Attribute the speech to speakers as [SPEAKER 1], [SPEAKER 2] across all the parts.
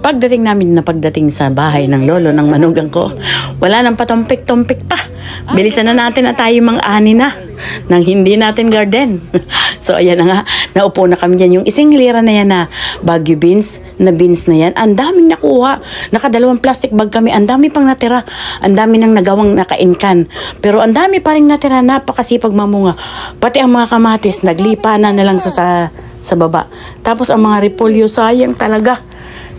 [SPEAKER 1] Pagdating sa bahay ng lolo ng manugang ko, wala nang patumpik-tumpik pa. Bilisan na natin at tayo mga ani na nang hindi natin garden. So ayan na nga, naupo na kami dyan. Yung isang lira na yan na Baguio beans na yan, ang daming nakuha. Nakadalawang plastic bag kami, ang dami pang natira. Ang dami nang nagawang nakainkan. Pero ang dami pa rin natira, napakasipag mamunga. Pati ang mga kamatis, naglipa na lang sa baba. Tapos ang mga repolyo, sayang talaga.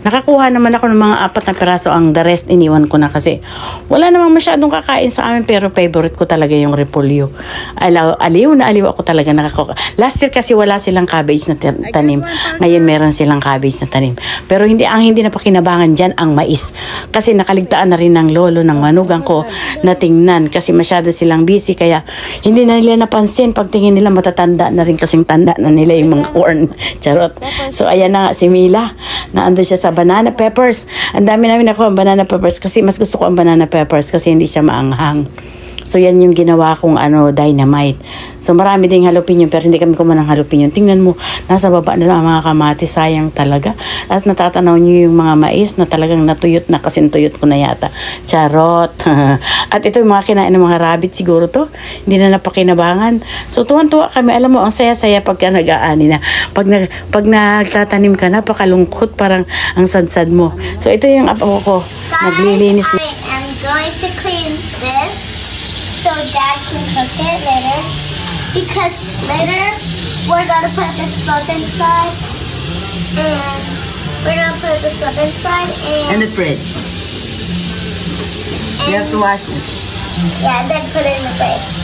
[SPEAKER 1] Nakakuha naman ako ng mga 4 na peraso. Ang the rest iniwan ko na kasi wala namang masyadong kakain sa amin, pero favorite ko talaga yung repolyo. Aliw ako talaga nakakuha. Last year kasi wala silang cabbage na tanim. Ngayon meron silang cabbage na tanim. Pero hindi na pakinabangan dyan ang mais. Kasi nakaligtaan na rin ng lolo ng manugang ko na tingnan kasi masyado silang busy, kaya hindi na nila napansin. Pagtingin nila matatanda na rin kasing tanda na nila yung mga corn. Charot. So ayan na nga si Mila, na ando siya sa banana peppers. Ang dami namin ako ang banana peppers kasi mas gusto ko ang banana peppers kasi hindi siya maanghang. So yan yung ginawa kong dynamite. So marami ding jalapeno pero hindi kami kumanang jalapeno. Tingnan mo, nasa baba na lang ang mga kamatis, sayang talaga. At natatanaw niyo yung mga mais na talagang natuyot na kasi tuyot ko na yata. Charot. At ito yung mga kinain ng mga rabbit siguro to. Hindi na napakinabangan. So tuwan-tuwa kami. Alam mo, ang saya-saya pagka nag-aani na. Pag nagtatanim ka, napakalungkot, parang ang sad-sad mo. So ito yung apo ko. Naglilinis na.
[SPEAKER 2] I am going to clean this so Dad can cook it later, because later we're gonna put the stuff inside, and
[SPEAKER 1] In the fridge. You have to wash it.
[SPEAKER 2] Yeah, and then put it in the fridge.